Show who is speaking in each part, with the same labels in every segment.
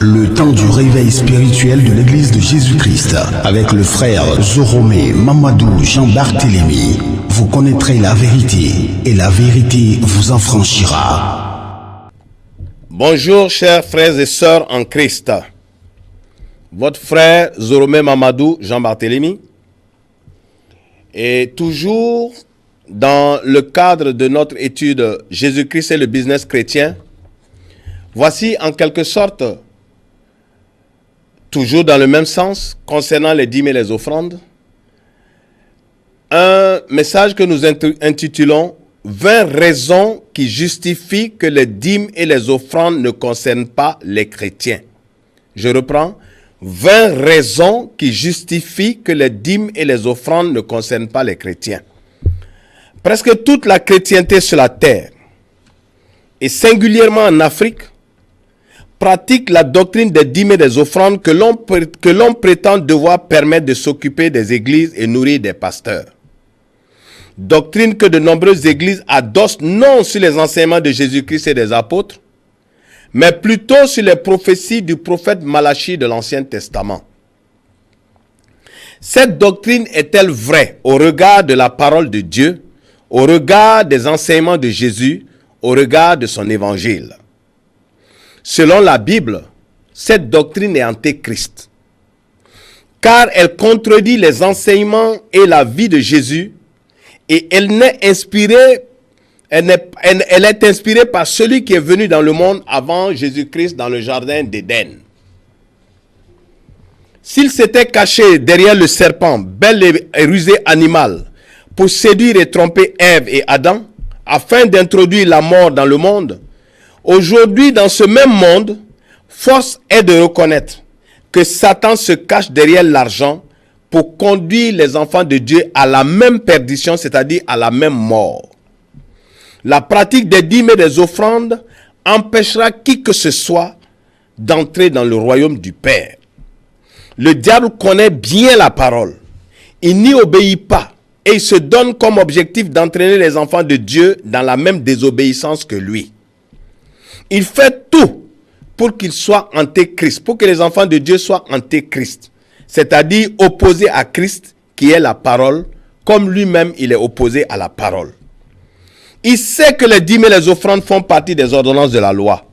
Speaker 1: Le temps du réveil spirituel de l'Église de Jésus-Christ avec le frère Zoromé Mamadou Jean-Barthélemy. Vous connaîtrez la vérité et la vérité vous affranchira.
Speaker 2: Bonjour chers frères et sœurs en Christ. Votre frère Zoromé Mamadou Jean-Barthélemy est toujours dans le cadre de notre étude Jésus-Christ et le business chrétien. Voici en quelque sorte, toujours dans le même sens, concernant les dîmes et les offrandes, un message que nous intitulons « 20 raisons qui justifient que les dîmes et les offrandes ne concernent pas les chrétiens ». Je reprends, 20 raisons qui justifient que les dîmes et les offrandes ne concernent pas les chrétiens. Presque toute la chrétienté sur la terre, et singulièrement en Afrique, pratique la doctrine des dîmes et des offrandes que l'on prétend devoir permettre de s'occuper des églises et nourrir des pasteurs. Doctrine que de nombreuses églises adossent non sur les enseignements de Jésus-Christ et des apôtres, mais plutôt sur les prophéties du prophète Malachie de l'Ancien Testament. Cette doctrine est-elle vraie au regard de la parole de Dieu, au regard des enseignements de Jésus, au regard de son évangile? Selon la Bible, cette doctrine est antéchrist, car elle contredit les enseignements et la vie de Jésus, et elle est inspirée par celui qui est venu dans le monde avant Jésus-Christ dans le jardin d'Éden. S'il s'était caché derrière le serpent, bel et rusé animal, pour séduire et tromper Ève et Adam, afin d'introduire la mort dans le monde, aujourd'hui, dans ce même monde, force est de reconnaître que Satan se cache derrière l'argent pour conduire les enfants de Dieu à la même perdition, c'est-à-dire à la même mort. La pratique des dîmes et des offrandes empêchera qui que ce soit d'entrer dans le royaume du Père. Le diable connaît bien la parole. Il n'y obéit pas et il se donne comme objectif d'entraîner les enfants de Dieu dans la même désobéissance que lui. Il fait tout pour qu'il soit antéchrist, pour que les enfants de Dieu soient antéchrist, c'est-à-dire opposés à Christ qui est la parole, comme lui-même il est opposé à la parole. Il sait que les dîmes et les offrandes font partie des ordonnances de la loi.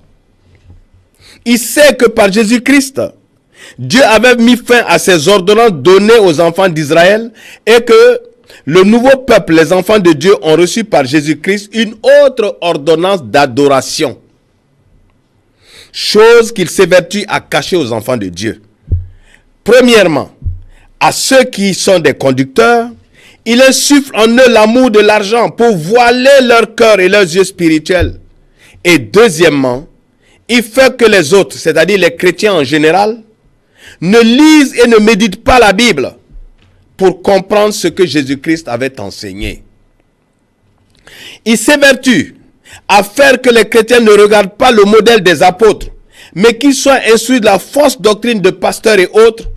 Speaker 2: Il sait que par Jésus-Christ, Dieu avait mis fin à ces ordonnances données aux enfants d'Israël et que le nouveau peuple, les enfants de Dieu, ont reçu par Jésus-Christ une autre ordonnance d'adoration. Chose qu'il s'évertue à cacher aux enfants de Dieu. Premièrement, à ceux qui sont des conducteurs, il insuffle en eux l'amour de l'argent pour voiler leur cœur et leurs yeux spirituels. Et deuxièmement, il fait que les autres, c'est-à-dire les chrétiens en général, ne lisent et ne méditent pas la Bible pour comprendre ce que Jésus-Christ avait enseigné. Il s'évertue à faire que les chrétiens ne regardent pas le modèle des apôtres, mais qu'ils soient instruits de la fausse doctrine de pasteurs et autres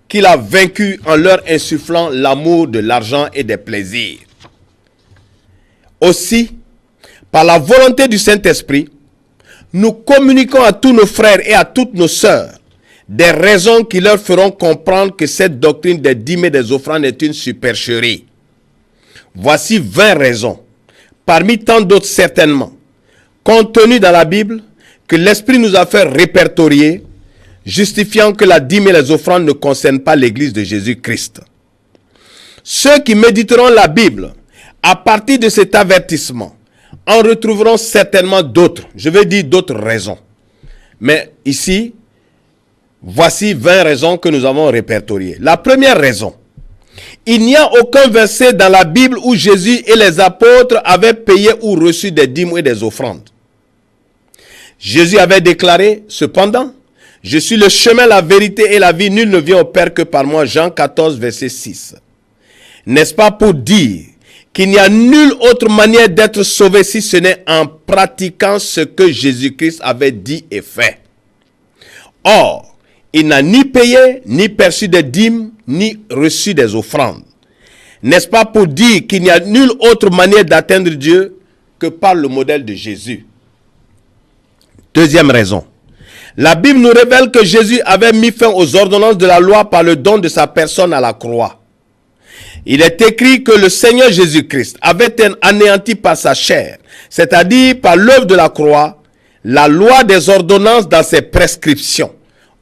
Speaker 2: qu'il a vaincu en leur insufflant l'amour de l'argent et des plaisirs. Aussi, par la volonté du Saint-Esprit, nous communiquons à tous nos frères et à toutes nos sœurs des raisons qui leur feront comprendre que cette doctrine des dîmes et des offrandes est une supercherie. Voici 20 raisons, parmi tant d'autres certainement, contenues dans la Bible, que l'Esprit nous a fait répertorier, justifiant que la dîme et les offrandes ne concernent pas l'Église de Jésus-Christ. Ceux qui méditeront la Bible à partir de cet avertissement en retrouveront certainement d'autres, je vais dire d'autres raisons. Mais ici, voici 20 raisons que nous avons répertoriées. La première raison, il n'y a aucun verset dans la Bible où Jésus et les apôtres avaient payé ou reçu des dîmes et des offrandes. Jésus avait déclaré, cependant, « Je suis le chemin, la vérité et la vie, nul ne vient au Père que par moi. » Jean 14, verset 6. N'est-ce pas pour dire qu'il n'y a nulle autre manière d'être sauvé si ce n'est en pratiquant ce que Jésus-Christ avait dit et fait? Or, il n'a ni payé, ni perçu des dîmes, ni reçu des offrandes. N'est-ce pas pour dire qu'il n'y a nulle autre manière d'atteindre Dieu que par le modèle de Jésus? Deuxième raison. La Bible nous révèle que Jésus avait mis fin aux ordonnances de la loi par le don de sa personne à la croix. Il est écrit que le Seigneur Jésus-Christ avait été anéanti par sa chair, c'est-à-dire par l'œuvre de la croix, la loi des ordonnances dans ses prescriptions.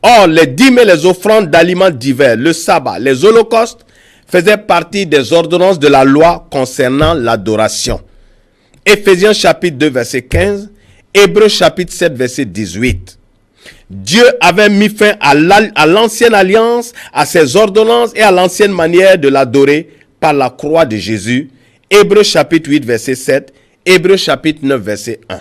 Speaker 2: Or, les dîmes et les offrandes d'aliments divers, le sabbat, les holocaustes, faisaient partie des ordonnances de la loi concernant l'adoration. Éphésiens chapitre 2, verset 15, Hébreux chapitre 7, verset 18. Dieu avait mis fin à l'ancienne alliance, à ses ordonnances et à l'ancienne manière de l'adorer par la croix de Jésus. Hébreux chapitre 8, verset 7, Hébreux chapitre 9, verset 1.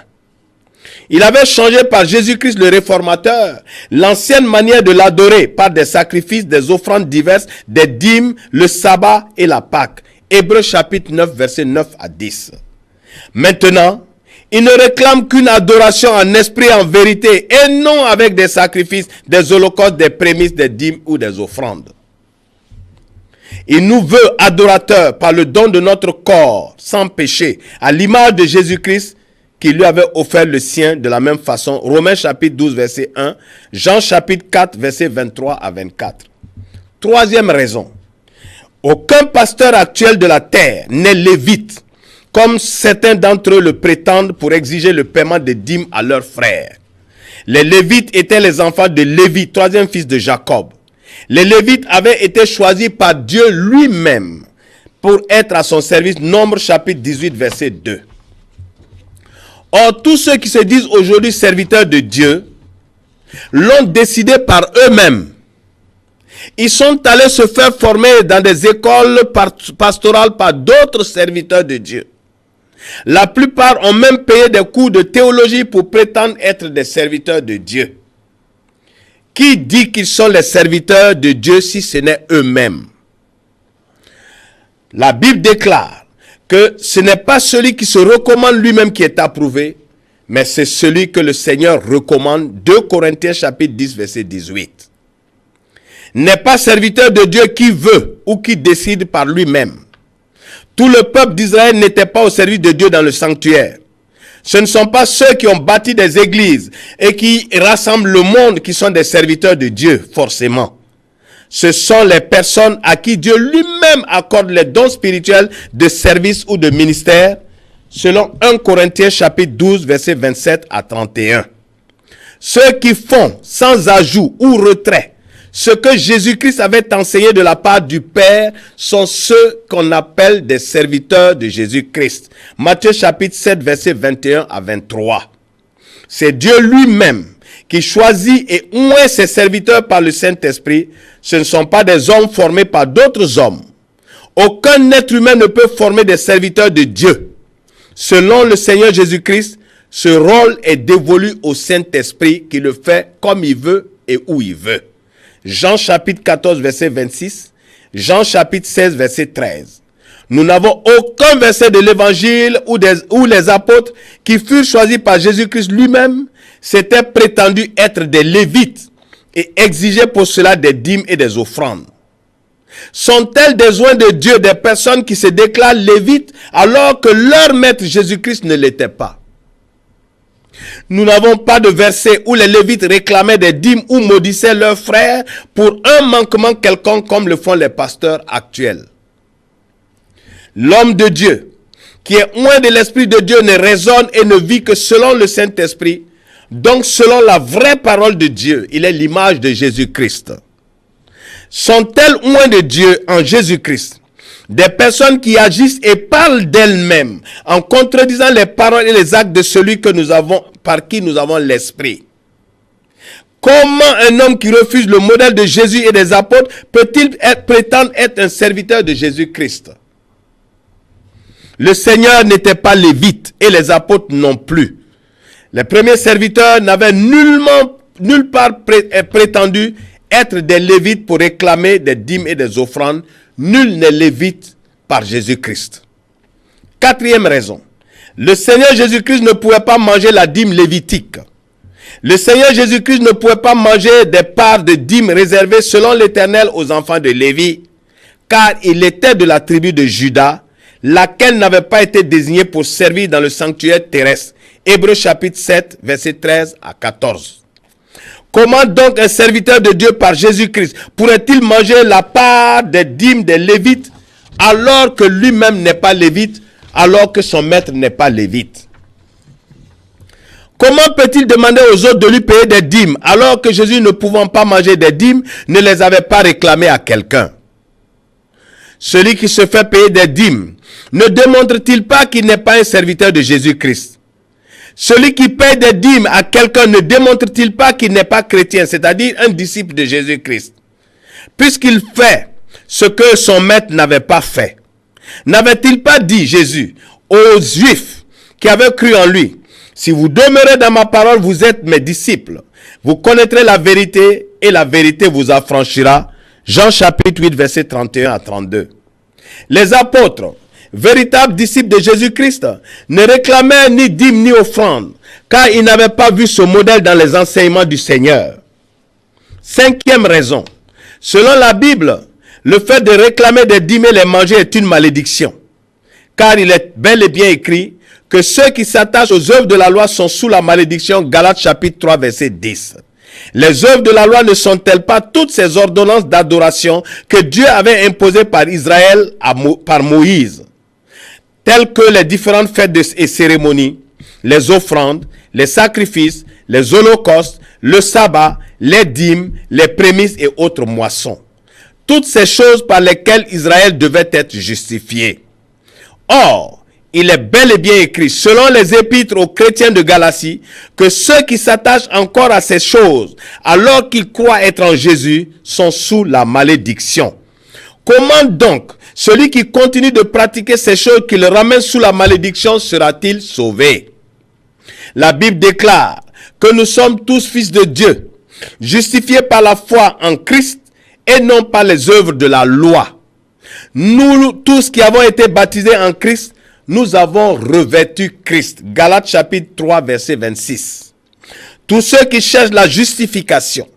Speaker 2: Il avait changé par Jésus-Christ le réformateur l'ancienne manière de l'adorer par des sacrifices, des offrandes diverses, des dîmes, le sabbat et la Pâque. Hébreux chapitre 9, verset 9 à 10. Maintenant, il ne réclame qu'une adoration en esprit et en vérité et non avec des sacrifices, des holocaustes, des prémices, des dîmes ou des offrandes. Il nous veut adorateurs par le don de notre corps sans péché, à l'image de Jésus-Christ qui lui avait offert le sien de la même façon. Romains chapitre 12, verset 1, Jean chapitre 4, verset 23 à 24. Troisième raison, aucun pasteur actuel de la terre n'est lévite, comme certains d'entre eux le prétendent pour exiger le paiement des dîmes à leurs frères. Les Lévites étaient les enfants de Lévi, troisième fils de Jacob. Les Lévites avaient été choisis par Dieu lui-même pour être à son service. Nombre chapitre 18, verset 2. Or, tous ceux qui se disent aujourd'hui serviteurs de Dieu l'ont décidé par eux-mêmes. Ils sont allés se faire former dans des écoles pastorales par d'autres serviteurs de Dieu. La plupart ont même payé des cours de théologie pour prétendre être des serviteurs de Dieu. Qui dit qu'ils sont les serviteurs de Dieu si ce n'est eux-mêmes? La Bible déclare que ce n'est pas celui qui se recommande lui-même qui est approuvé, mais c'est celui que le Seigneur recommande. 2 Corinthiens chapitre 10, verset 18. N'est pas serviteur de Dieu qui veut ou qui décide par lui-même. Tout le peuple d'Israël n'était pas au service de Dieu dans le sanctuaire. Ce ne sont pas ceux qui ont bâti des églises et qui rassemblent le monde qui sont des serviteurs de Dieu, forcément. Ce sont les personnes à qui Dieu lui-même accorde les dons spirituels de service ou de ministère, selon 1 Corinthiens chapitre 12, verset 27 à 31. Ceux qui font sans ajout ou retrait ce que Jésus-Christ avait enseigné de la part du Père sont ceux qu'on appelle des serviteurs de Jésus-Christ. Matthieu chapitre 7, verset 21 à 23. C'est Dieu lui-même qui choisit et oint ses serviteurs par le Saint-Esprit. Ce ne sont pas des hommes formés par d'autres hommes. Aucun être humain ne peut former des serviteurs de Dieu. Selon le Seigneur Jésus-Christ, ce rôle est dévolu au Saint-Esprit qui le fait comme il veut et où il veut. Jean chapitre 14, verset 26, Jean chapitre 16, verset 13. Nous n'avons aucun verset de l'évangile où les apôtres qui furent choisis par Jésus-Christ lui-même s'étaient prétendus être des Lévites et exigeaient pour cela des dîmes et des offrandes. Sont-elles des oints de Dieu, des personnes qui se déclarent Lévites alors que leur maître Jésus-Christ ne l'était pas? Nous n'avons pas de verset où les Lévites réclamaient des dîmes ou maudissaient leurs frères pour un manquement quelconque comme le font les pasteurs actuels. L'homme de Dieu, qui est oint de l'Esprit de Dieu, ne raisonne et ne vit que selon le Saint-Esprit, donc selon la vraie parole de Dieu. Il est l'image de Jésus-Christ. Sont-elles oints de Dieu en Jésus-Christ? Des personnes qui agissent et parlent d'elles-mêmes en contredisant les paroles et les actes de celui que nous avons, par qui nous avons l'Esprit. Comment un homme qui refuse le modèle de Jésus et des apôtres peut-il prétendre être un serviteur de Jésus-Christ? Le Seigneur n'était pas lévite et les apôtres non plus. Les premiers serviteurs n'avaient nulle part prétendu être des lévites pour réclamer des dîmes et des offrandes. Nul n'est lévite par Jésus-Christ. Quatrième raison. Le Seigneur Jésus-Christ ne pouvait pas manger la dîme lévitique. Le Seigneur Jésus-Christ ne pouvait pas manger des parts de dîmes réservées selon l'Éternel aux enfants de Lévi, car il était de la tribu de Juda, laquelle n'avait pas été désignée pour servir dans le sanctuaire terrestre. Hébreux chapitre 7, verset 13 à 14. Comment donc un serviteur de Dieu par Jésus-Christ pourrait-il manger la part des dîmes des Lévites alors que lui-même n'est pas Lévite, alors que son maître n'est pas Lévite? Comment peut-il demander aux autres de lui payer des dîmes alors que Jésus, ne pouvant pas manger des dîmes, ne les avait pas réclamées à quelqu'un? Celui qui se fait payer des dîmes ne démontre-t-il pas qu'il n'est pas un serviteur de Jésus-Christ? Celui qui paye des dîmes à quelqu'un ne démontre-t-il pas qu'il n'est pas chrétien, c'est-à-dire un disciple de Jésus-Christ? Puisqu'il fait ce que son maître n'avait pas fait. N'avait-il pas dit, Jésus, aux Juifs qui avaient cru en lui, si vous demeurez dans ma parole, vous êtes mes disciples. Vous connaîtrez la vérité et la vérité vous affranchira. Jean chapitre 8, versets 31 à 32. Les apôtres, véritables disciples de Jésus-Christ, ne réclamaient ni dîmes ni offrandes, car ils n'avaient pas vu ce modèle dans les enseignements du Seigneur. Cinquième raison. Selon la Bible, le fait de réclamer des dîmes et les manger est une malédiction. Car il est bel et bien écrit que ceux qui s'attachent aux œuvres de la loi sont sous la malédiction. Galates chapitre 3, verset 10. Les œuvres de la loi ne sont-elles pas toutes ces ordonnances d'adoration que Dieu avait imposées par Israël par Moïse, telles que les différentes fêtes et cérémonies, les offrandes, les sacrifices, les holocaustes, le sabbat, les dîmes, les prémices et autres moissons. Toutes ces choses par lesquelles Israël devait être justifié. Or, il est bel et bien écrit, selon les épîtres aux chrétiens de Galatie, que ceux qui s'attachent encore à ces choses, alors qu'ils croient être en Jésus, sont sous la malédiction. Comment donc celui qui continue de pratiquer ces choses qui le ramènent sous la malédiction sera-t-il sauvé? La Bible déclare que nous sommes tous fils de Dieu, justifiés par la foi en Christ et non par les œuvres de la loi. Nous tous qui avons été baptisés en Christ, nous avons revêtu Christ. Galates chapitre 3, verset 26. Tous ceux qui cherchent la justification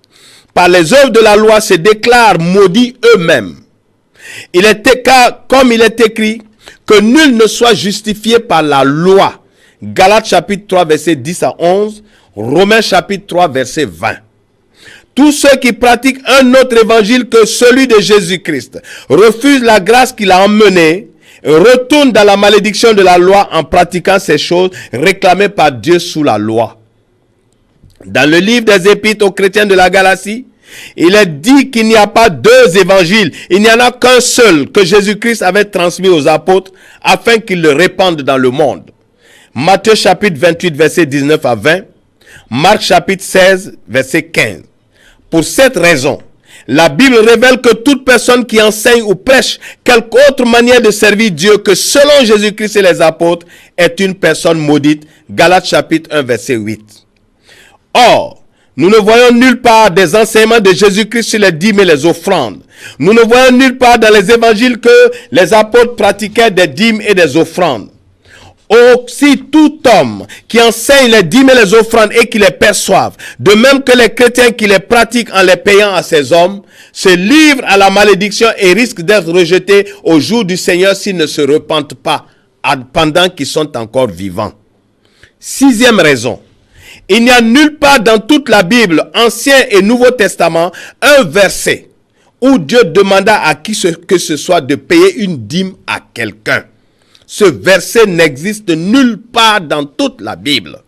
Speaker 2: par les œuvres de la loi se déclarent maudits eux-mêmes. Comme il est écrit, que nul ne soit justifié par la loi. Galates chapitre 3, verset 10 à 11. Romains chapitre 3, verset 20. Tous ceux qui pratiquent un autre évangile que celui de Jésus-Christ refusent la grâce qu'il a emmenée, retournent dans la malédiction de la loi en pratiquant ces choses réclamées par Dieu sous la loi. Dans le livre des épîtres aux chrétiens de la Galatie, il est dit qu'il n'y a pas deux évangiles, il n'y en a qu'un seul que Jésus-Christ avait transmis aux apôtres afin qu'ils le répandent dans le monde. Matthieu chapitre 28, verset 19 à 20, Marc chapitre 16, verset 15. Pour cette raison, la Bible révèle que toute personne qui enseigne ou prêche quelque autre manière de servir Dieu que selon Jésus-Christ et les apôtres est une personne maudite. Galates chapitre 1, verset 8. Or, nous ne voyons nulle part des enseignements de Jésus-Christ sur les dîmes et les offrandes. Nous ne voyons nulle part dans les évangiles que les apôtres pratiquaient des dîmes et des offrandes. Aussi, tout homme qui enseigne les dîmes et les offrandes et qui les perçoive, de même que les chrétiens qui les pratiquent en les payant à ces hommes, se livrent à la malédiction et risquent d'être rejetés au jour du Seigneur s'ils ne se repentent pas pendant qu'ils sont encore vivants. Sixième raison. Il n'y a nulle part dans toute la Bible, Ancien et Nouveau Testament, un verset où Dieu demanda à qui que ce soit de payer une dîme à quelqu'un. Ce verset n'existe nulle part dans toute la Bible.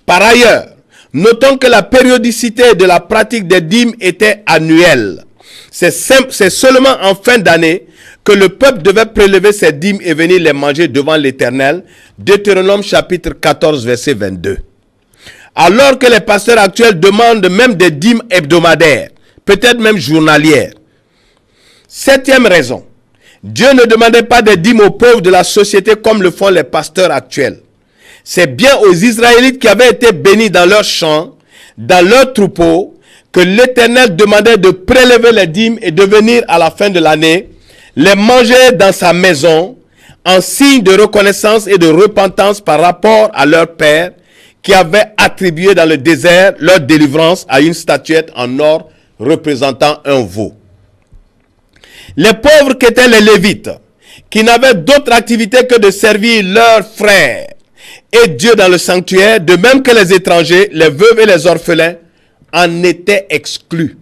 Speaker 2: Par ailleurs, notons que la périodicité de la pratique des dîmes était annuelle. C'est seulement en fin d'année que le peuple devait prélever ses dîmes et venir les manger devant l'Éternel. Deutéronome chapitre 14, verset 22. Alors que les pasteurs actuels demandent même des dîmes hebdomadaires, peut-être même journalières. Septième raison. Dieu ne demandait pas des dîmes aux pauvres de la société comme le font les pasteurs actuels. C'est bien aux Israélites qui avaient été bénis dans leurs champs, dans leurs troupeaux, que l'Éternel demandait de prélever les dîmes et de venir à la fin de l'année, les manger dans sa maison, en signe de reconnaissance et de repentance par rapport à leur père, qui avait attribué dans le désert leur délivrance à une statuette en or représentant un veau. Les pauvres qu'étaient les Lévites, qui n'avaient d'autre activité que de servir leurs frères et Dieu dans le sanctuaire, de même que les étrangers, les veuves et les orphelins, en étaient exclus.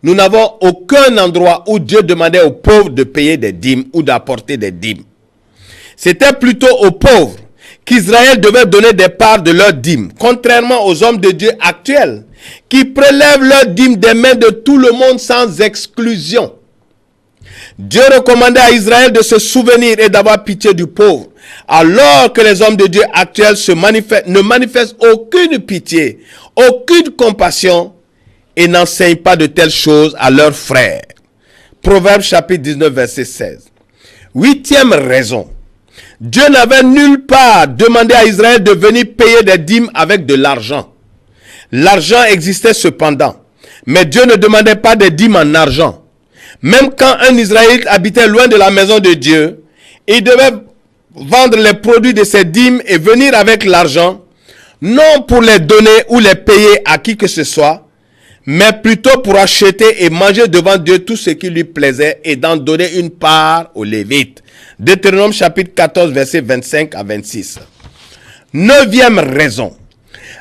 Speaker 2: Nous n'avons aucun endroit où Dieu demandait aux pauvres de payer des dîmes ou d'apporter des dîmes. C'était plutôt aux pauvres qu'Israël devait donner des parts de leurs dîmes, contrairement aux hommes de Dieu actuels qui prélèvent leurs dîmes des mains de tout le monde sans exclusion. Dieu recommandait à Israël de se souvenir et d'avoir pitié du pauvre, alors que les hommes de Dieu actuels ne manifestent aucune pitié, aucune compassion et n'enseignent pas de telles choses à leurs frères. Proverbe chapitre 19, verset 16. 8e raison. Dieu n'avait nulle part demandé à Israël de venir payer des dîmes avec de l'argent. L'argent existait cependant, mais Dieu ne demandait pas des dîmes en argent. Même quand un Israélite habitait loin de la maison de Dieu, il devait vendre les produits de ses dîmes et venir avec l'argent, non pour les donner ou les payer à qui que ce soit, mais plutôt pour acheter et manger devant Dieu tout ce qui lui plaisait et d'en donner une part aux Lévites. Deutéronome chapitre 14, versets 25 à 26. 9e raison.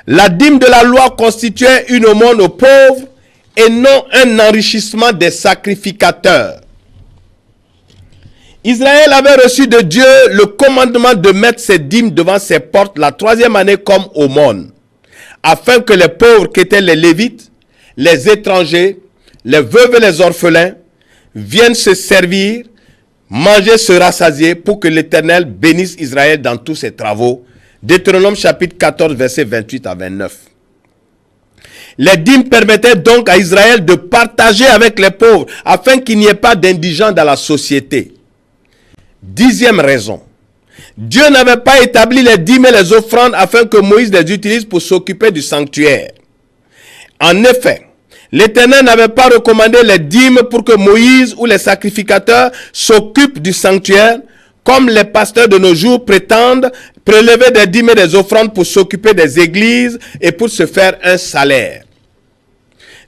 Speaker 2: La dîme de la loi constituait une aumône aux pauvres et non un enrichissement des sacrificateurs. Israël avait reçu de Dieu le commandement de mettre ses dîmes devant ses portes la 3e année comme aumône, afin que les pauvres qui étaient les Lévites, les étrangers, les veuves et les orphelins viennent se servir, manger, se rassasier pour que l'Éternel bénisse Israël dans tous ses travaux. Deutéronome chapitre 14, versets 28 à 29. Les dîmes permettaient donc à Israël de partager avec les pauvres afin qu'il n'y ait pas d'indigents dans la société. 10e raison. Dieu n'avait pas établi les dîmes et les offrandes afin que Moïse les utilise pour s'occuper du sanctuaire. En effet, l'Éternel n'avait pas recommandé les dîmes pour que Moïse ou les sacrificateurs s'occupent du sanctuaire, comme les pasteurs de nos jours prétendent prélever des dîmes et des offrandes pour s'occuper des églises et pour se faire un salaire.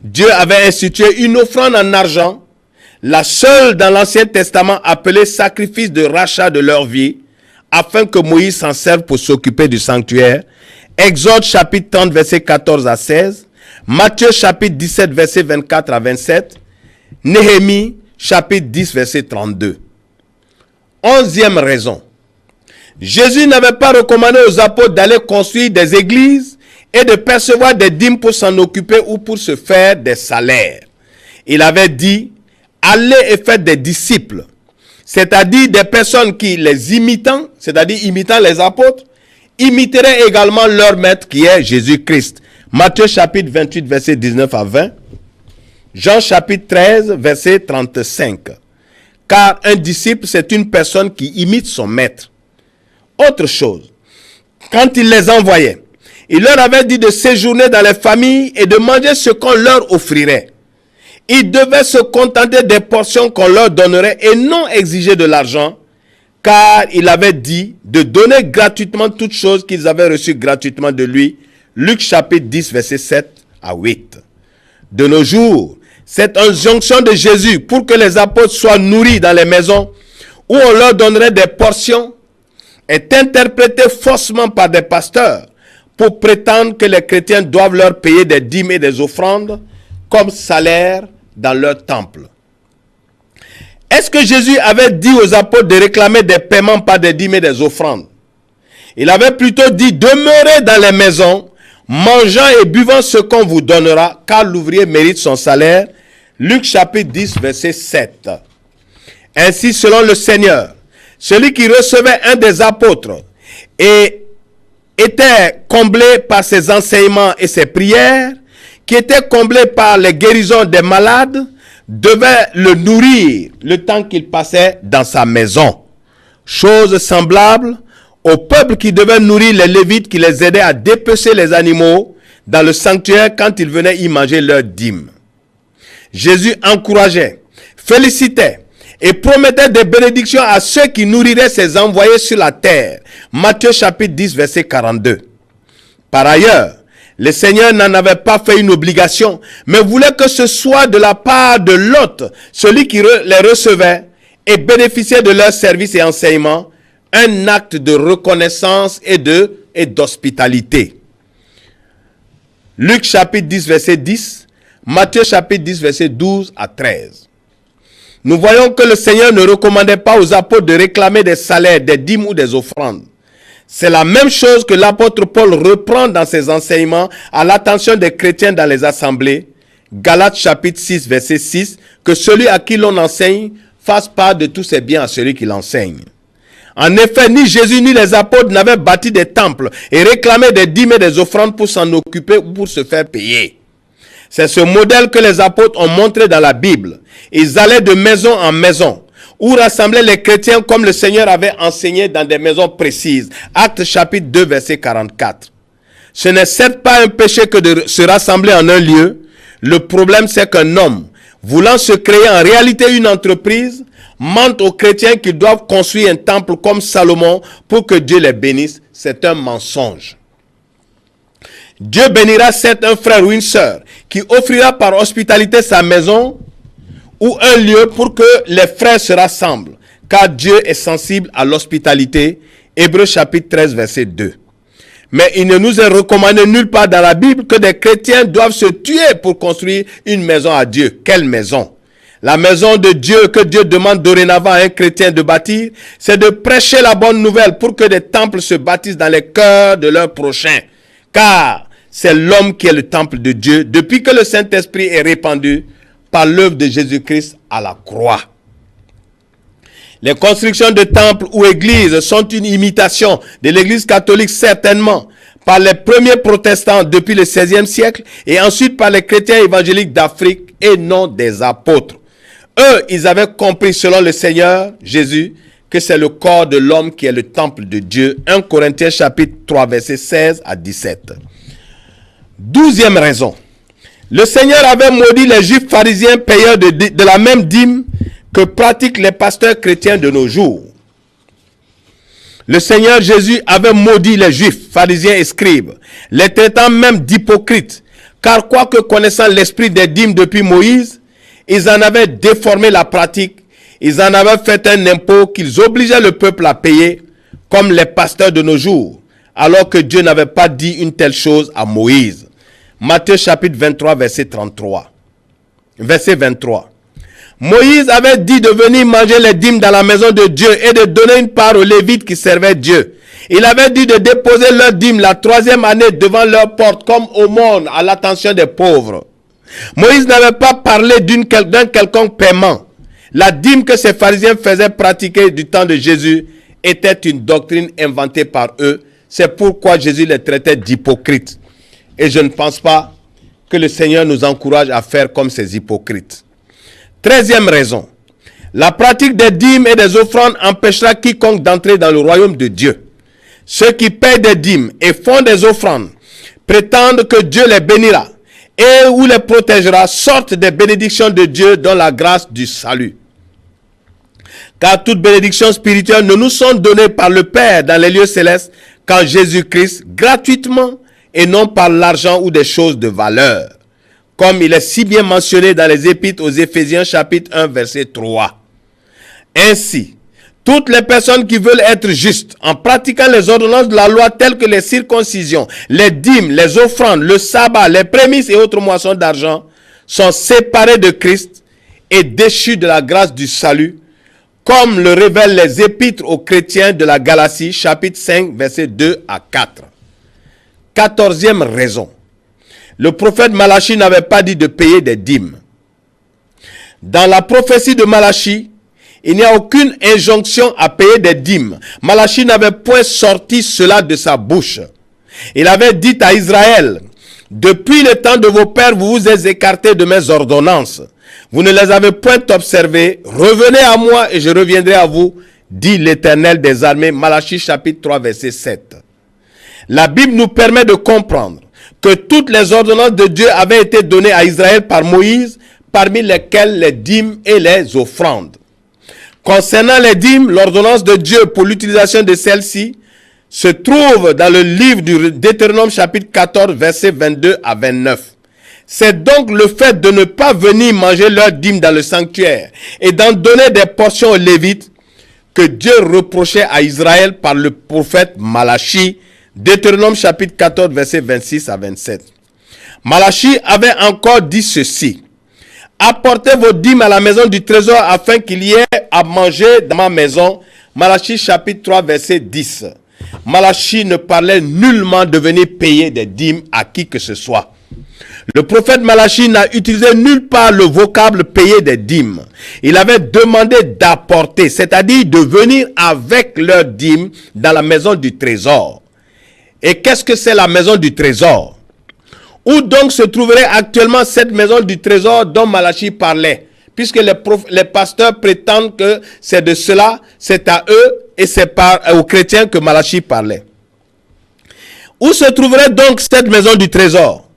Speaker 2: Dieu avait institué une offrande en argent, la seule dans l'Ancien Testament appelée sacrifice de rachat de leur vie, afin que Moïse s'en serve pour s'occuper du sanctuaire. Exode chapitre 30, verset 14 à 16. Matthieu chapitre 17, verset 24 à 27. Néhémie chapitre 10, verset 32. 11e raison. Jésus n'avait pas recommandé aux apôtres d'aller construire des églises et de percevoir des dîmes pour s'en occuper ou pour se faire des salaires. Il avait dit, allez et faites des disciples, c'est-à-dire des personnes qui, les imitant, c'est-à-dire imitant les apôtres, imiteraient également leur maître qui est Jésus-Christ. Matthieu chapitre 28, verset 19 à 20. Jean chapitre 13, verset 35. Car un disciple, c'est une personne qui imite son maître. Autre chose, quand il les envoyait, il leur avait dit de séjourner dans les familles et de manger ce qu'on leur offrirait. Ils devaient se contenter des portions qu'on leur donnerait et non exiger de l'argent, car il avait dit de donner gratuitement toutes choses qu'ils avaient reçues gratuitement de lui. Luc chapitre 10, verset 7 à 8. De nos jours, cette injonction de Jésus pour que les apôtres soient nourris dans les maisons où on leur donnerait des portions est interprétée faussement par des pasteurs pour prétendre que les chrétiens doivent leur payer des dîmes et des offrandes comme salaire dans leur temple. Est-ce que Jésus avait dit aux apôtres de réclamer des paiements par des dîmes et des offrandes? Il avait plutôt dit, demeurez dans les maisons, mangeant et buvant ce qu'on vous donnera, car l'ouvrier mérite son salaire. Luc chapitre 10, verset 7. Ainsi, selon le Seigneur, celui qui recevait un des apôtres et était comblé par ses enseignements et ses prières, qui était comblé par les guérisons des malades, devait le nourrir le temps qu'il passait dans sa maison. Chose semblable au peuple qui devait nourrir les Lévites qui les aidaient à dépecer les animaux dans le sanctuaire quand ils venaient y manger leurs dîmes. Jésus encourageait, félicitait et promettait des bénédictions à ceux qui nourriraient ses envoyés sur la terre. Matthieu chapitre 10, verset 42. Par ailleurs, le Seigneur n'en avait pas fait une obligation, mais voulait que ce soit de la part de l'hôte, celui qui les recevait et bénéficiait de leurs services et enseignements, un acte de reconnaissance et d'hospitalité. Luc chapitre 10, verset 10. Matthieu chapitre 10, verset 12 à 13. Nous voyons que le Seigneur ne recommandait pas aux apôtres de réclamer des salaires, des dîmes ou des offrandes. C'est la même chose que l'apôtre Paul reprend dans ses enseignements à l'attention des chrétiens dans les assemblées. Galates chapitre 6, verset 6, que celui à qui l'on enseigne fasse part de tous ses biens à celui qui l'enseigne. En effet, ni Jésus ni les apôtres n'avaient bâti des temples et réclamé des dîmes et des offrandes pour s'en occuper ou pour se faire payer. C'est ce modèle que les apôtres ont montré dans la Bible. Ils allaient de maison en maison, où rassemblaient les chrétiens comme le Seigneur avait enseigné dans des maisons précises. Actes chapitre 2, verset 44. Ce n'est certes pas un péché que de se rassembler en un lieu. Le problème, c'est qu'un homme, voulant se créer en réalité une entreprise, ment aux chrétiens qu'ils doivent construire un temple comme Salomon pour que Dieu les bénisse. C'est un mensonge. Dieu bénira certes un frère ou une sœur qui offrira par hospitalité sa maison ou un lieu pour que les frères se rassemblent, car Dieu est sensible à l'hospitalité. Hébreux chapitre 13, verset 2. Mais il ne nous est recommandé nulle part dans la Bible que des chrétiens doivent se tuer pour construire une maison à Dieu. Quelle maison? La maison de Dieu que Dieu demande dorénavant à un chrétien de bâtir, c'est de prêcher la bonne nouvelle pour que des temples se bâtissent dans les cœurs de leurs prochains. Car c'est l'homme qui est le temple de Dieu depuis que le Saint-Esprit est répandu par l'œuvre de Jésus-Christ à la croix. Les constructions de temples ou églises sont une imitation de l'église catholique certainement par les premiers protestants depuis le XVIe siècle et ensuite par les chrétiens évangéliques d'Afrique et non des apôtres. Eux, ils avaient compris selon le Seigneur Jésus que c'est le corps de l'homme qui est le temple de Dieu. 1 Corinthiens chapitre 3 verset 16 à 17. 12e raison. Le Seigneur avait maudit les juifs pharisiens payeurs de la même dîme que pratiquent les pasteurs chrétiens de nos jours. Le Seigneur Jésus avait maudit les juifs, pharisiens et scribes, les traitant même d'hypocrites, car quoique connaissant l'esprit des dîmes depuis Moïse, ils en avaient déformé la pratique, ils en avaient fait un impôt qu'ils obligeaient le peuple à payer, comme les pasteurs de nos jours, alors que Dieu n'avait pas dit une telle chose à Moïse. Matthieu chapitre 23, verset 33. Verset 23. Moïse avait dit de venir manger les dîmes dans la maison de Dieu et de donner une part aux Lévites qui servaient Dieu. Il avait dit de déposer leurs dîmes la 3e année devant leur porte comme aumône à l'attention des pauvres. Moïse n'avait pas parlé d'un quelconque paiement. La dîme que ces pharisiens faisaient pratiquer du temps de Jésus était une doctrine inventée par eux. C'est pourquoi Jésus les traitait d'hypocrites. Et je ne pense pas que le Seigneur nous encourage à faire comme ces hypocrites. 13e raison. La pratique des dîmes et des offrandes empêchera quiconque d'entrer dans le royaume de Dieu. Ceux qui paient des dîmes et font des offrandes prétendent que Dieu les bénira et ou les protégera, sortent des bénédictions de Dieu dans la grâce du salut. Car toutes bénédictions spirituelles ne nous sont données par le Père dans les lieux célestes qu'en Jésus-Christ gratuitement et non par l'argent ou des choses de valeur. Comme il est si bien mentionné dans les Épîtres aux Éphésiens chapitre 1 verset 3. Ainsi, toutes les personnes qui veulent être justes en pratiquant les ordonnances de la loi telles que les circoncisions, les dîmes, les offrandes, le sabbat, les prémices et autres moissons d'argent sont séparées de Christ et déchues de la grâce du salut, comme le révèlent les Épîtres aux chrétiens de la Galatie chapitre 5 verset 2 à 4. 14e raison. Le prophète Malachie n'avait pas dit de payer des dîmes. Dans la prophétie de Malachie, il n'y a aucune injonction à payer des dîmes. Malachie n'avait point sorti cela de sa bouche. Il avait dit à Israël, « Depuis le temps de vos pères, vous vous êtes écartés de mes ordonnances. Vous ne les avez point observées. Revenez à moi et je reviendrai à vous, dit l'Éternel des armées. » Malachie chapitre 3 verset 7. La Bible nous permet de comprendre que toutes les ordonnances de Dieu avaient été données à Israël par Moïse, parmi lesquelles les dîmes et les offrandes. Concernant les dîmes, l'ordonnance de Dieu pour l'utilisation de celles-ci se trouve dans le livre du Deutéronome chapitre 14, versets 22 à 29. C'est donc le fait de ne pas venir manger leurs dîmes dans le sanctuaire et d'en donner des portions aux Lévites que Dieu reprochait à Israël par le prophète Malachie, Deutéronome chapitre 14, versets 26 à 27. Malachie avait encore dit ceci. Apportez vos dîmes à la maison du trésor afin qu'il y ait à manger dans ma maison. Malachie chapitre 3 verset 10. Malachie ne parlait nullement de venir payer des dîmes à qui que ce soit. Le prophète Malachie n'a utilisé nulle part le vocable payer des dîmes. Il avait demandé d'apporter, c'est-à-dire de venir avec leurs dîmes dans la maison du trésor. Et qu'est-ce que c'est la maison du trésor? Où donc se trouverait actuellement cette maison du trésor dont Malachie parlait? Puisque les pasteurs prétendent que c'est de cela, c'est à eux et c'est aux chrétiens que Malachie parlait. Où se trouverait donc cette maison du trésor?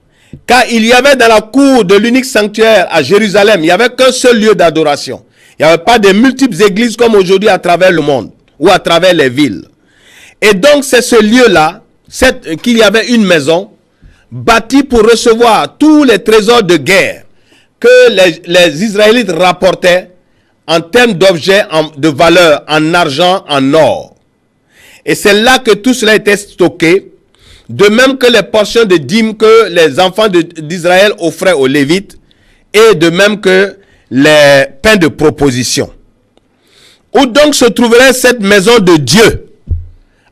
Speaker 2: Car il y avait dans la cour de l'unique sanctuaire à Jérusalem, il n'y avait qu'un seul lieu d'adoration. Il n'y avait pas de multiples églises comme aujourd'hui à travers le monde ou à travers les villes. Et donc c'est ce lieu-là, qu'il y avait une maison bâtie pour recevoir tous les trésors de guerre que les Israélites rapportaient en termes d'objets de valeur, en argent, en or. Et c'est là que tout cela était stocké, de même que les portions de dîmes que les enfants d'Israël offraient aux Lévites, et de même que les pains de proposition. Où donc se trouverait cette maison de Dieu,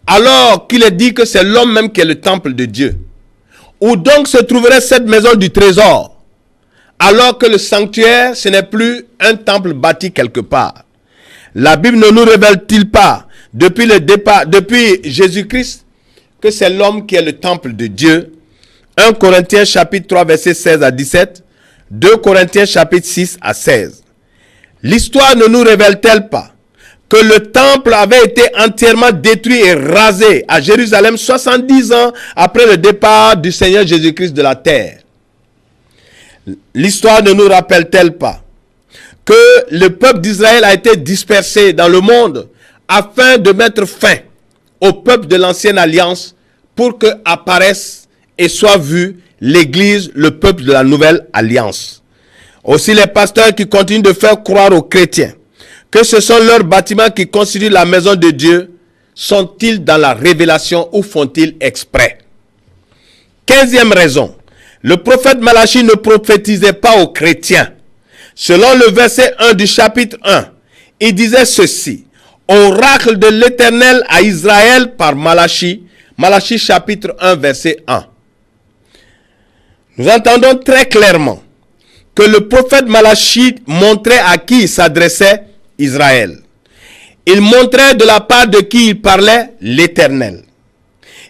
Speaker 2: alors qu'il est dit que c'est l'homme même qui est le temple de Dieu? Où donc se trouverait cette maison du trésor, alors que le sanctuaire, ce n'est plus un temple bâti quelque part? La Bible ne nous révèle-t-il pas, depuis le départ, depuis Jésus-Christ, que c'est l'homme qui est le temple de Dieu? 1 Corinthiens chapitre 3 verset 16 à 17, 2 Corinthiens chapitre 6 à 16. L'histoire ne nous révèle-t-elle pas que le temple avait été entièrement détruit et rasé à Jérusalem 70 ans après le départ du Seigneur Jésus-Christ de la terre? L'histoire ne nous rappelle-t-elle pas que le peuple d'Israël a été dispersé dans le monde afin de mettre fin au peuple de l'ancienne alliance pour que apparaisse et soit vu l'Église, le peuple de la nouvelle alliance? Aussi les pasteurs qui continuent de faire croire aux chrétiens que ce sont leurs bâtiments qui constituent la maison de Dieu, sont-ils dans la révélation ou font-ils exprès? 15e raison. Le prophète Malachie ne prophétisait pas aux chrétiens. Selon le verset 1 du chapitre 1, il disait ceci. Oracle de l'Éternel à Israël par Malachie. Malachie chapitre 1 verset 1. Nous entendons très clairement que le prophète Malachie montrait à qui il s'adressait, Israël. Il montrait de la part de qui il parlait, l'Éternel.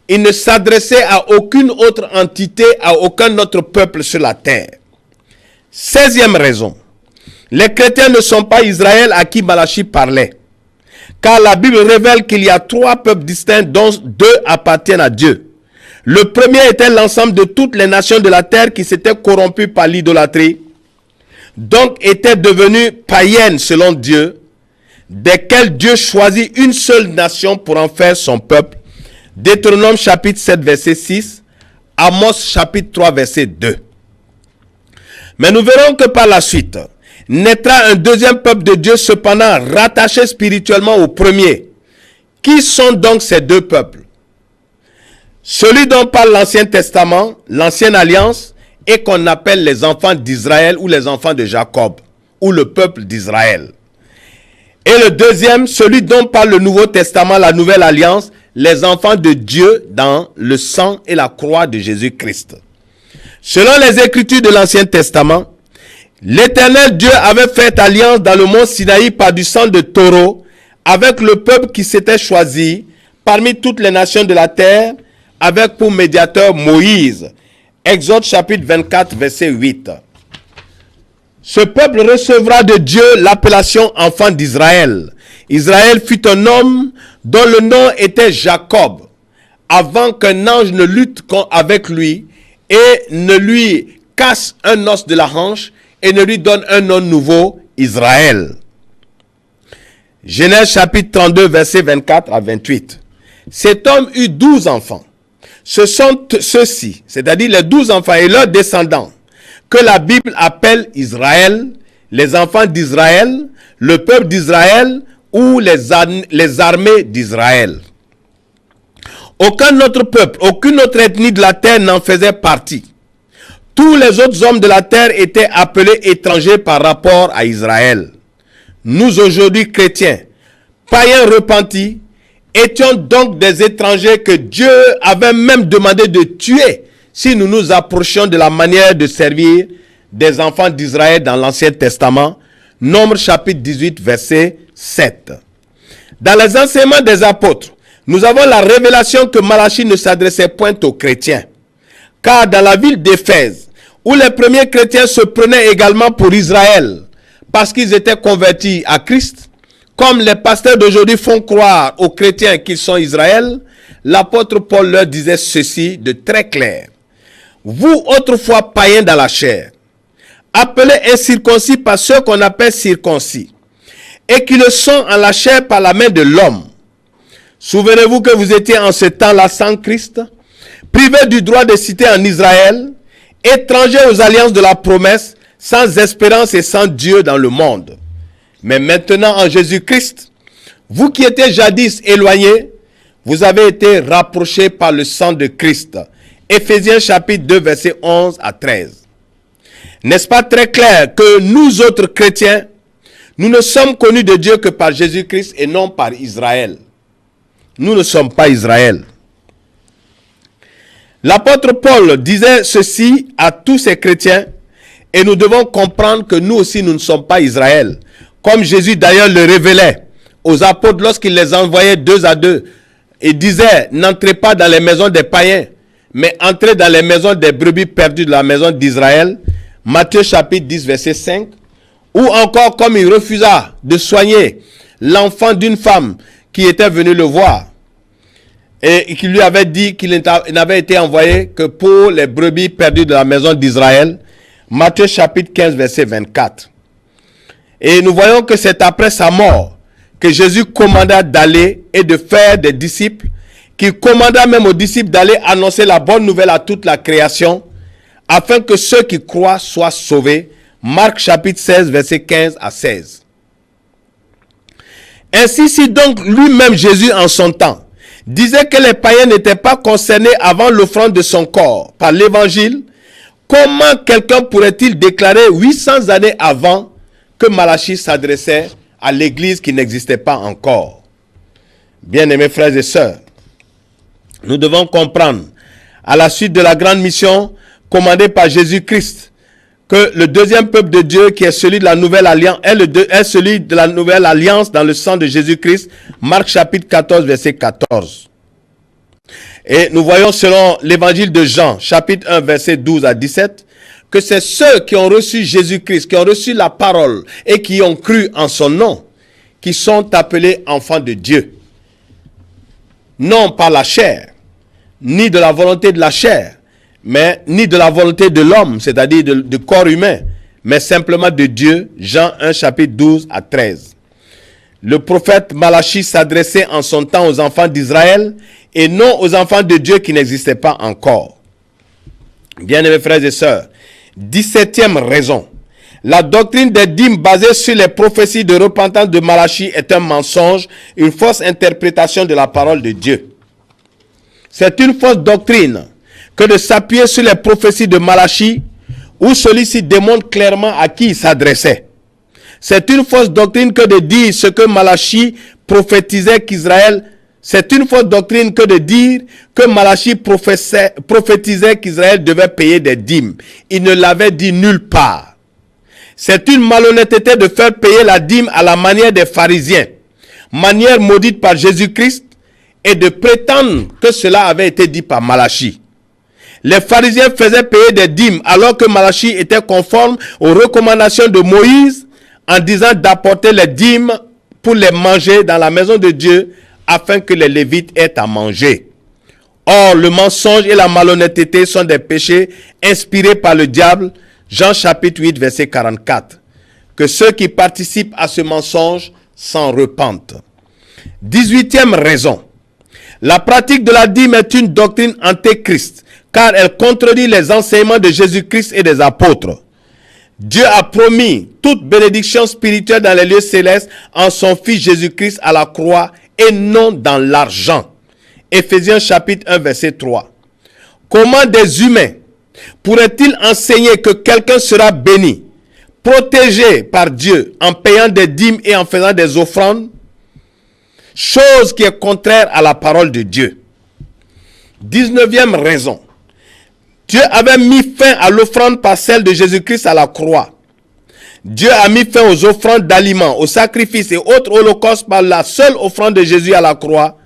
Speaker 2: Il ne s'adressait à aucune autre entité, à aucun autre peuple sur la terre. 16e raison. Les chrétiens ne sont pas Israël à qui Malachie parlait. Car la Bible révèle qu'il y a 3 peuples distincts dont 2 appartiennent à Dieu. Le premier était l'ensemble de toutes les nations de la terre qui s'étaient corrompues par l'idolâtrie, donc étaient devenues païennes selon Dieu, desquelles Dieu choisit une seule nation pour en faire son peuple. Deutéronome chapitre 7 verset 6, Amos chapitre 3 verset 2. Mais nous verrons que par la suite, naîtra un deuxième peuple de Dieu, cependant rattaché spirituellement au premier. Qui sont donc ces deux peuples? Celui dont parle l'Ancien Testament, l'Ancienne Alliance, et qu'on appelle les enfants d'Israël ou les enfants de Jacob, ou le peuple d'Israël. Et le deuxième, celui dont parle le Nouveau Testament, la Nouvelle Alliance, les enfants de Dieu dans le sang et la croix de Jésus-Christ. Selon les Écritures de l'Ancien Testament, l'Éternel Dieu avait fait alliance dans le mont Sinaï par du sang de taureau avec le peuple qui s'était choisi parmi toutes les nations de la terre, avec pour médiateur Moïse. Exode chapitre 24 verset 8. Ce peuple recevra de Dieu l'appellation enfant d'Israël. Israël fut un homme dont le nom était Jacob, avant qu'un ange ne lutte avec lui et ne lui casse un os de la hanche et ne lui donne un nom nouveau, Israël. Genèse chapitre 32 verset 24 à 28. Cet homme eut 12 enfants. Ce sont ceux-ci, c'est-à-dire les 12 enfants et leurs descendants, que la Bible appelle Israël, les enfants d'Israël, le peuple d'Israël ou les armées d'Israël. Aucun autre peuple, aucune autre ethnie de la terre n'en faisait partie. Tous les autres hommes de la terre étaient appelés étrangers par rapport à Israël. Nous aujourd'hui chrétiens, païens repentis, étions donc des étrangers que Dieu avait même demandé de tuer si nous nous approchions de la manière de servir des enfants d'Israël dans l'Ancien Testament. Nombre chapitre 18, verset 7. Dans les enseignements des apôtres, nous avons la révélation que Malachie ne s'adressait point aux chrétiens. Car dans la ville d'Éphèse, où les premiers chrétiens se prenaient également pour Israël, parce qu'ils étaient convertis à Christ, comme les pasteurs d'aujourd'hui font croire aux chrétiens qu'ils sont Israël, l'apôtre Paul leur disait ceci de très clair. Vous, autrefois païens dans la chair, appelés incirconcis par ceux qu'on appelle circoncis, et qui le sont en la chair par la main de l'homme. Souvenez-vous que vous étiez en ce temps-là sans Christ, privés du droit de citer en Israël, étrangers aux alliances de la promesse, sans espérance et sans Dieu dans le monde. Mais maintenant en Jésus-Christ, vous qui étiez jadis éloignés, vous avez été rapprochés par le sang de Christ. Éphésiens chapitre 2, versets 11 à 13. N'est-ce pas très clair que nous autres chrétiens, nous ne sommes connus de Dieu que par Jésus-Christ et non par Israël. Nous ne sommes pas Israël. L'apôtre Paul disait ceci à tous ces chrétiens et nous devons comprendre que nous aussi nous ne sommes pas Israël. Comme Jésus d'ailleurs le révélait aux apôtres lorsqu'il les envoyait 2 à 2 et disait n'entrez pas dans les maisons des païens mais entrez dans les maisons des brebis perdues de la maison d'Israël. Matthieu chapitre 10 verset 5. Ou encore comme il refusa de soigner l'enfant d'une femme qui était venue le voir et qui lui avait dit qu'il n'avait été envoyé que pour les brebis perdues de la maison d'Israël. Matthieu chapitre 15 verset 24. Et nous voyons que c'est après sa mort que Jésus commanda d'aller et de faire des disciples, qu'il commanda même aux disciples d'aller annoncer la bonne nouvelle à toute la création, afin que ceux qui croient soient sauvés. Marc chapitre 16 verset 15 à 16. Ainsi, si donc lui-même Jésus en son temps disait que les païens n'étaient pas concernés avant l'offrande de son corps par l'évangile, comment quelqu'un pourrait-il déclarer 800 années avant que Malachie s'adressait à l'église qui n'existait pas encore? Bien-aimés frères et sœurs, nous devons comprendre, à la suite de la grande mission commandée par Jésus-Christ, que le deuxième peuple de Dieu, qui est celui de la nouvelle alliance, est celui de la nouvelle alliance dans le sang de Jésus-Christ. Marc chapitre 14, verset 14. Et nous voyons selon l'évangile de Jean, chapitre 1, verset 12 à 17, que c'est ceux qui ont reçu Jésus-Christ, qui ont reçu la parole et qui ont cru en son nom, qui sont appelés enfants de Dieu. Non par la chair, ni de la volonté de la chair, mais ni de la volonté de l'homme, c'est-à-dire de corps humain, mais simplement de Dieu. Jean 1, chapitre 12 à 13. Le prophète Malachie s'adressait en son temps aux enfants d'Israël et non aux enfants de Dieu qui n'existaient pas encore. Bien-aimés frères et sœurs, 17e raison. La doctrine des dîmes basée sur les prophéties de repentance de Malachie est un mensonge, une fausse interprétation de la parole de Dieu. C'est une fausse doctrine que de s'appuyer sur les prophéties de Malachie, où celui-ci démontre clairement à qui il s'adressait. C'est une fausse doctrine que de dire ce que Malachie prophétisait qu'Israël. C'est une fausse doctrine que de dire que Malachie prophétisait qu'Israël devait payer des dîmes. Il ne l'avait dit nulle part. C'est une malhonnêteté de faire payer la dîme à la manière des pharisiens, manière maudite par Jésus-Christ, et de prétendre que cela avait été dit par Malachie. Les pharisiens faisaient payer des dîmes alors que Malachie était conforme aux recommandations de Moïse en disant d'apporter les dîmes pour les manger dans la maison de Dieu afin que les Lévites aient à manger. Or, le mensonge et la malhonnêteté sont des péchés inspirés par le diable. Jean chapitre 8 verset 44. Que ceux qui participent à ce mensonge s'en repentent. 18e raison. La pratique de la dîme est une doctrine antéchrist, car elle contredit les enseignements de Jésus-Christ et des apôtres. Dieu a promis toute bénédiction spirituelle dans les lieux célestes en son Fils Jésus-Christ à la croix et non dans l'argent. Éphésiens chapitre 1 verset 3. Comment des humains pourrait-il enseigner que quelqu'un sera béni, protégé par Dieu en payant des dîmes et en faisant des offrandes? Chose qui est contraire à la parole de Dieu. 19e raison. Dieu avait mis fin à l'offrande par celle de Jésus-Christ à la croix. Dieu a mis fin aux offrandes d'aliments, aux sacrifices et autres holocaustes par la seule offrande de Jésus à la croix,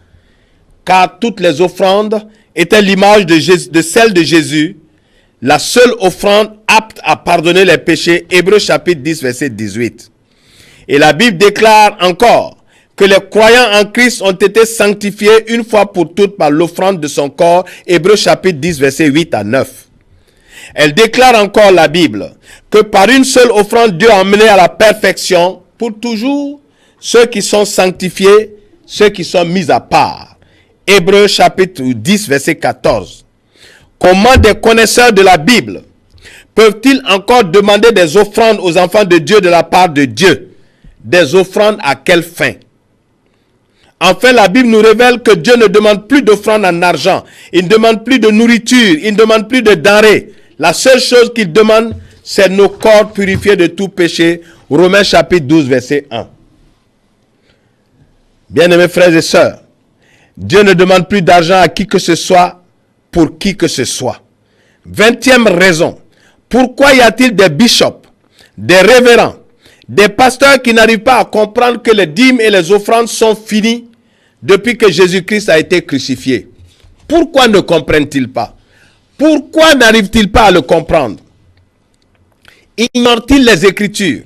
Speaker 2: car toutes les offrandes étaient l'image de celle de Jésus, la seule offrande apte à pardonner les péchés. Hébreux chapitre 10, verset 18. Et la Bible déclare encore que les croyants en Christ ont été sanctifiés une fois pour toutes par l'offrande de son corps. Hébreux chapitre 10, verset 8 à 9. Elle déclare encore, la Bible, que par une seule offrande, Dieu a emmené à la perfection pour toujours ceux qui sont sanctifiés, ceux qui sont mis à part. Hébreux chapitre 10, verset 14. Comment des connaisseurs de la Bible peuvent-ils encore demander des offrandes aux enfants de Dieu de la part de Dieu? Des offrandes à quelle fin? Enfin, la Bible nous révèle que Dieu ne demande plus d'offrandes en argent. Il ne demande plus de nourriture. Il ne demande plus de denrées. La seule chose qu'il demande, c'est nos corps purifiés de tout péché. Romains chapitre 12, verset 1. Bien-aimés frères et sœurs, Dieu ne demande plus d'argent à qui que ce soit, pour qui que ce soit. 20e raison. Pourquoi y a-t-il des bishops, des révérends, des pasteurs qui n'arrivent pas à comprendre que les dîmes et les offrandes sont finis depuis que Jésus-Christ a été crucifié? Pourquoi ne comprennent-ils pas? Pourquoi n'arrivent-ils pas à le comprendre? Ignorent-ils les Écritures?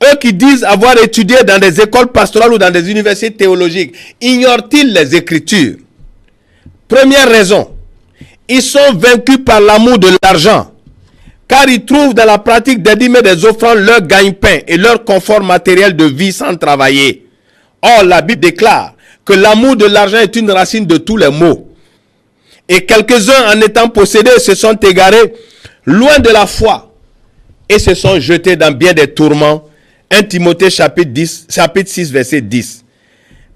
Speaker 2: Eux qui disent avoir étudié dans des écoles pastorales ou dans des universités théologiques, ignorent-ils les Écritures? Première raison, ils sont vaincus par l'amour de l'argent, car ils trouvent dans la pratique des dîmes et des offrandes leur gagne-pain et leur confort matériel de vie sans travailler. Or, la Bible déclare que l'amour de l'argent est une racine de tous les maux. Et quelques-uns, en étant possédés, se sont égarés loin de la foi et se sont jetés dans bien des tourments. 1 Timothée chapitre 6, verset 10.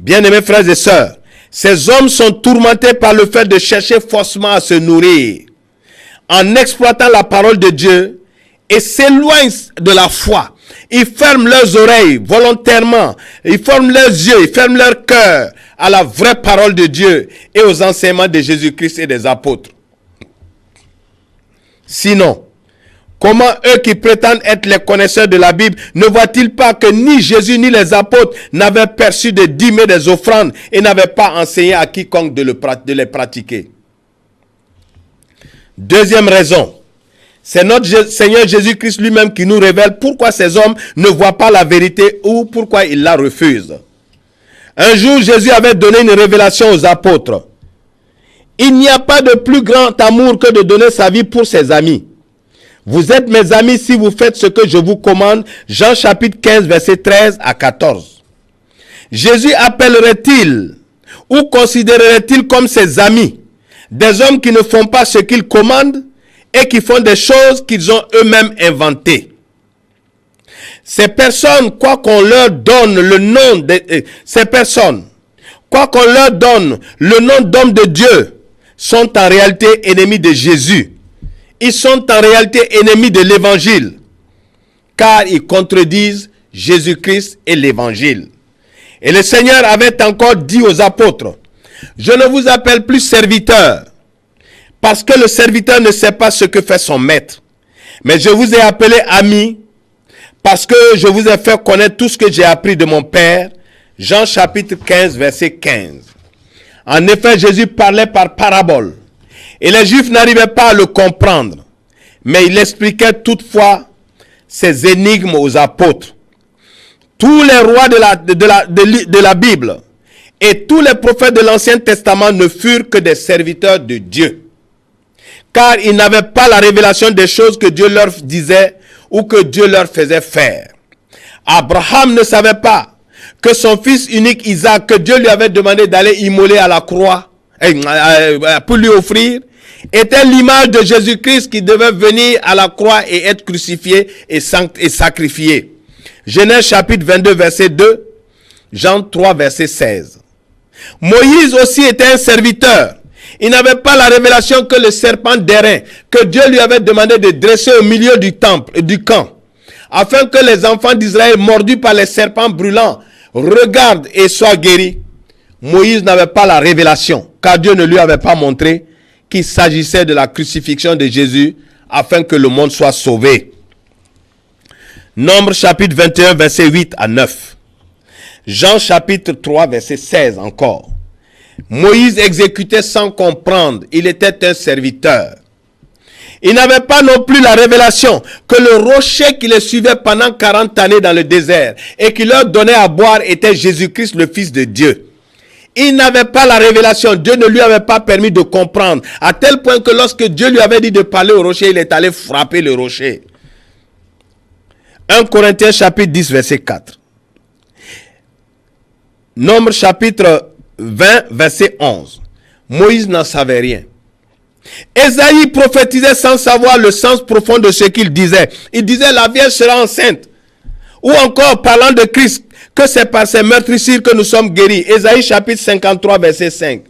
Speaker 2: Bien-aimés frères et sœurs, ces hommes sont tourmentés par le fait de chercher faussement à se nourrir, en exploitant la parole de Dieu, et s'éloignent de la foi. Ils ferment leurs oreilles volontairement, ils ferment leurs yeux, ils ferment leur cœur à la vraie parole de Dieu et aux enseignements de Jésus-Christ et des apôtres. Sinon, comment eux qui prétendent être les connaisseurs de la Bible ne voient-ils pas que ni Jésus ni les apôtres n'avaient perçu de dîmes et des offrandes et n'avaient pas enseigné à quiconque de les pratiquer? Deuxième raison, c'est notre Seigneur Jésus-Christ lui-même qui nous révèle pourquoi ces hommes ne voient pas la vérité ou pourquoi ils la refusent. Un jour, Jésus avait donné une révélation aux apôtres. Il n'y a pas de plus grand amour que de donner sa vie pour ses amis. Vous êtes mes amis si vous faites ce que je vous commande. Jean chapitre 15, verset 13 à 14. Jésus appellerait-il ou considérerait-il comme ses amis des hommes qui ne font pas ce qu'il commande et qui font des choses qu'ils ont eux-mêmes inventées? Ces personnes, quoi qu'on leur donne le nom de d'hommes de Dieu, sont en réalité ennemis de Jésus. Ils sont en réalité ennemis de l'évangile, car ils contredisent Jésus-Christ et l'évangile. Et le Seigneur avait encore dit aux apôtres: je ne vous appelle plus serviteurs, parce que le serviteur ne sait pas ce que fait son maître. Mais je vous ai appelé amis, parce que je vous ai fait connaître tout ce que j'ai appris de mon Père. Jean chapitre 15, verset 15. En effet, Jésus parlait par parabole, et les Juifs n'arrivaient pas à le comprendre. Mais il expliquait toutefois ses énigmes aux apôtres. Tous les rois de la Bible et tous les prophètes de l'Ancien Testament ne furent que des serviteurs de Dieu, car ils n'avaient pas la révélation des choses que Dieu leur disait ou que Dieu leur faisait faire. Abraham ne savait pas que son fils unique Isaac, que Dieu lui avait demandé d'aller immoler à la croix pour lui offrir, était l'image de Jésus-Christ qui devait venir à la croix et être crucifié et sacrifié. Genèse chapitre 22, verset 2, Jean 3, verset 16. Moïse aussi était un serviteur. Il n'avait pas la révélation que le serpent d'airain, que Dieu lui avait demandé de dresser au milieu du temple, du camp, afin que les enfants d'Israël mordus par les serpents brûlants regardent et soient guéris. Moïse n'avait pas la révélation, car Dieu ne lui avait pas montré qu'il s'agissait de la crucifixion de Jésus afin que le monde soit sauvé. Nombre chapitre 21, verset 8 à 9. Jean chapitre 3, verset 16 encore. Moïse exécutait sans comprendre, il était un serviteur. Il n'avait pas non plus la révélation que le rocher qui les suivait pendant 40 années dans le désert et qui leur donnait à boire était Jésus-Christ, le Fils de Dieu. Il n'avait pas la révélation, Dieu ne lui avait pas permis de comprendre, à tel point que lorsque Dieu lui avait dit de parler au rocher, il est allé frapper le rocher. 1 Corinthiens chapitre 10, verset 4. Nombre chapitre 20, verset 11. Moïse n'en savait rien. Ésaïe prophétisait sans savoir le sens profond de ce qu'il disait. Il disait la Vierge sera enceinte. Ou encore parlant de Christ, que c'est par ses meurtrissures que nous sommes guéris. Ésaïe chapitre 53, verset 5.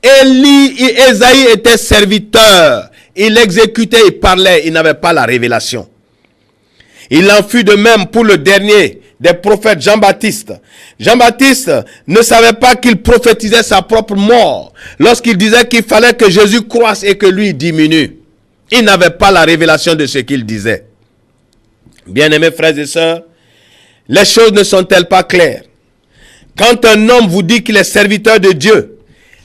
Speaker 2: Ésaïe était serviteur. Il exécutait, il parlait, il n'avait pas la révélation. Il en fut de même pour le dernier des prophètes, Jean-Baptiste. Jean-Baptiste ne savait pas qu'il prophétisait sa propre mort lorsqu'il disait qu'il fallait que Jésus croisse et que lui diminue. Il n'avait pas la révélation de ce qu'il disait. Bien-aimés frères et sœurs, les choses ne sont-elles pas claires? Quand un homme vous dit qu'il est serviteur de Dieu,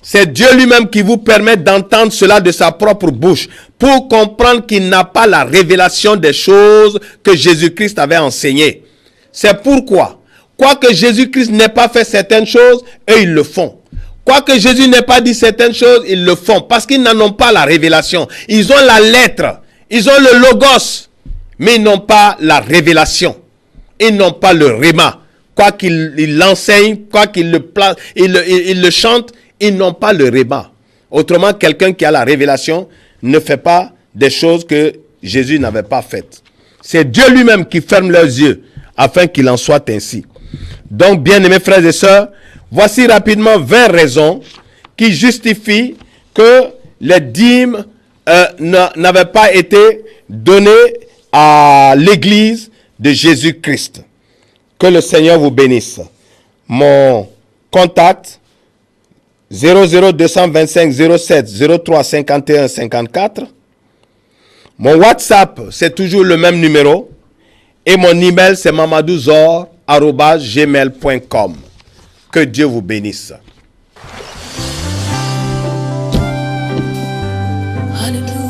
Speaker 2: c'est Dieu lui-même qui vous permet d'entendre cela de sa propre bouche pour comprendre qu'il n'a pas la révélation des choses que Jésus-Christ avait enseignées. C'est pourquoi, quoique Jésus-Christ n'ait pas fait certaines choses, eux ils le font. Quoique Jésus n'ait pas dit certaines choses, ils le font parce qu'ils n'en ont pas la révélation. Ils ont la lettre, ils ont le logos, mais ils n'ont pas la révélation. Ils n'ont pas le réma. Quoi qu'ils l'enseignent, quoi qu'ils le placent, ils le chantent, ils n'ont pas le réma. Autrement, quelqu'un qui a la révélation ne fait pas des choses que Jésus n'avait pas faites. C'est Dieu lui-même qui ferme leurs yeux afin qu'il en soit ainsi. Donc, bien-aimés frères et sœurs, voici rapidement 20 raisons qui justifient que les dîmes n'avaient pas été données à l'église de Jésus-Christ. Que le Seigneur vous bénisse. Mon contact 00225 07 03 51 54. Mon WhatsApp, c'est toujours le même numéro. Et mon email, c'est mamadouzor@gmail.com. Que Dieu vous bénisse.
Speaker 3: Hallelujah.